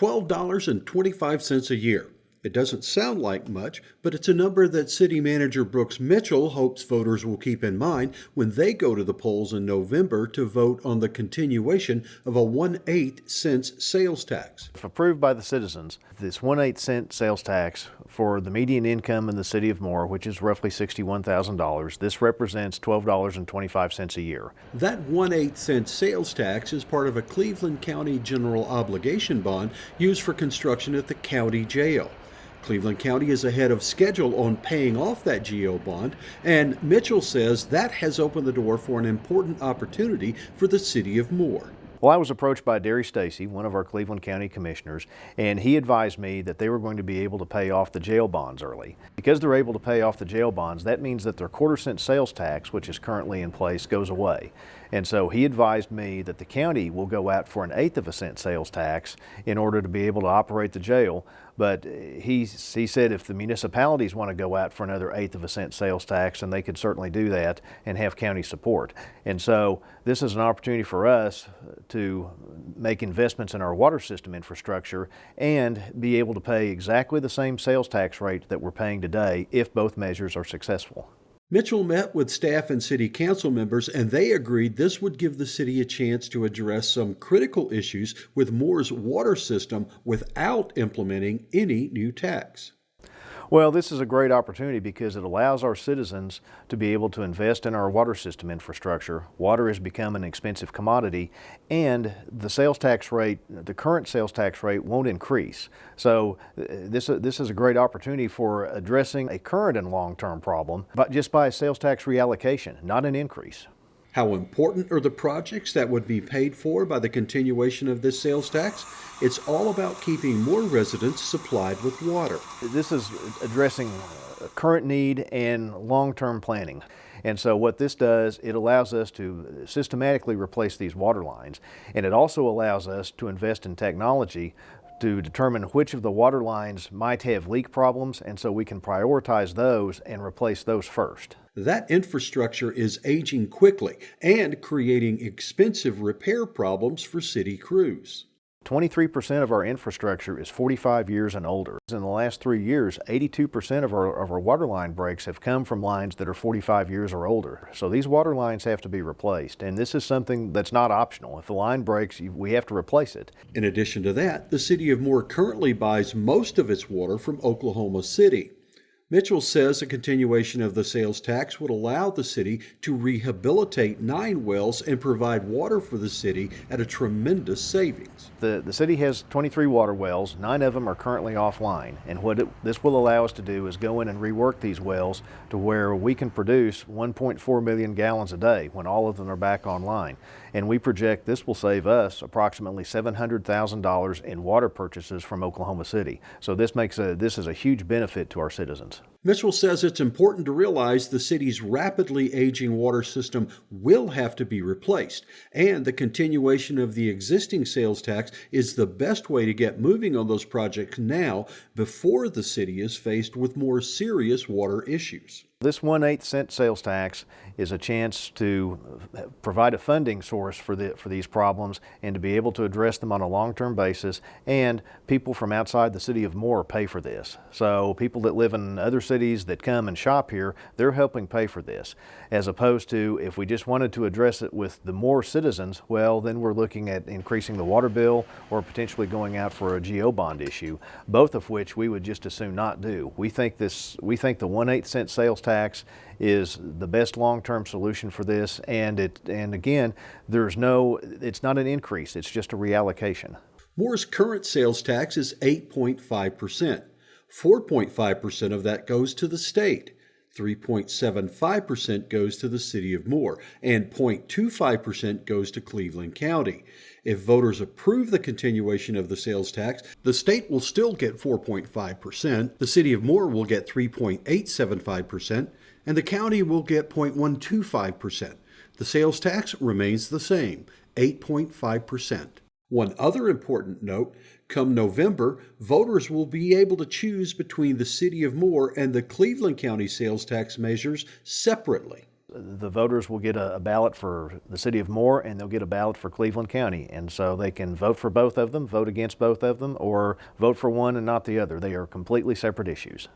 $12.25 a year. It doesn't sound like much, but it's a number that City Manager Brooks Mitchell hopes voters will keep in mind when they go to the polls in November to vote on the continuation of a 1/8 cents sales tax. If approved by the citizens, this 1/8 cent sales tax for the median income in the city of Moore, which is roughly $61,000, this represents $12.25 a year. That 1/8 cent sales tax is part of a Cleveland County general obligation bond used for construction at the county jail. Cleveland County is ahead of schedule on paying off that GO bond, and Mitchell says that has opened the door for an important opportunity for the city of Moore. Well, I was approached by Derry Stacy, one of our Cleveland County commissioners, and he advised me that they were going to be able to pay off the jail bonds early. Because they're able to pay off the jail bonds, that means that their quarter-cent sales tax, which is currently in place, goes away. And so he advised me that the county will go out for an 1/8 of a cent sales tax in order to be able to operate the jail. But he said if the municipalities want to go out for another 1/8 of a cent sales tax, then they could certainly do that and have county support. And so this is an opportunity for us to make investments in our water system infrastructure and be able to pay exactly the same sales tax rate that we're paying today if both measures are successful. Mitchell met with staff and city council members, and they agreed this would give the city a chance to address some critical issues with Moore's water system without implementing any new tax. Well, this is a great opportunity because it allows our citizens to be able to invest in our water system infrastructure. Water has become an expensive commodity, and the sales tax rate, the current sales tax rate, won't increase. So this is a great opportunity for addressing a current and long-term problem, but just by a sales tax reallocation, not an increase. How important are the projects that would be paid for by the continuation of this sales tax? It's all about keeping more residents supplied with water. This is addressing a current need and long-term planning. And so what this does, it allows us to systematically replace these water lines. And it also allows us to invest in technology to determine which of the water lines might have leak problems, and so we can prioritize those and replace those first. That infrastructure is aging quickly and creating expensive repair problems for city crews. 23% of our infrastructure is 45 years and older. In the last 3 years, 82% of our water line breaks have come from lines that are 45 years or older. So these water lines have to be replaced, and this is something that's not optional. If the line breaks, we have to replace it. In addition to that, the city of Moore currently buys most of its water from Oklahoma City. Mitchell says a continuation of the sales tax would allow the city to rehabilitate 9 wells and provide water for the city at a tremendous savings. The city has 23 water wells. 9 of them are currently offline. And what this will allow us to do is go in and rework these wells to where we can produce 1.4 million gallons a day when all of them are back online. And we project this will save us approximately $700,000 in water purchases from Oklahoma City. So this is a huge benefit to our citizens. Mitchell says it's important to realize the city's rapidly aging water system will have to be replaced, and the continuation of the existing sales tax is the best way to get moving on those projects now before the city is faced with more serious water issues. This 1/8 cent sales tax is a chance to provide a funding source for these problems and to be able to address them on a long-term basis, and people from outside the city of Moore pay for this. So people that live in other cities that come and shop here, they're helping pay for this. As opposed to if we just wanted to address it with the Moore citizens, well, then we're looking at increasing the water bill or potentially going out for a GO bond issue, both of which we would just as soon not do. We think the 1/8 cent sales tax is the best long-term solution for this, and again, it's not an increase, it's just a reallocation. Moore's current sales tax is 8.5%. 4.5% of that goes to the state. 3.75% goes to the city of Moore, and 0.25% goes to Cleveland County. If voters approve the continuation of the sales tax, the state will still get 4.5%, the city of Moore will get 3.875%, and the county will get 0.125%. The sales tax remains the same, 8.5%. One other important note, come November, voters will be able to choose between the city of Moore and the Cleveland County sales tax measures separately. The voters will get a ballot for the city of Moore, and they'll get a ballot for Cleveland County. And so they can vote for both of them, vote against both of them, or vote for one and not the other. They are completely separate issues.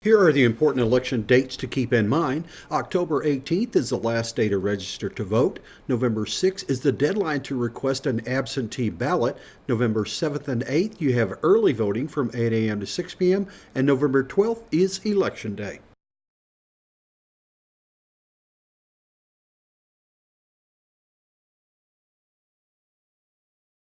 Here are the important election dates to keep in mind. October 18th is the last day to register to vote. November 6th is the deadline to request an absentee ballot. November 7th and 8th, you have early voting from 8 a.m. to 6 p.m. And November 12th is Election Day.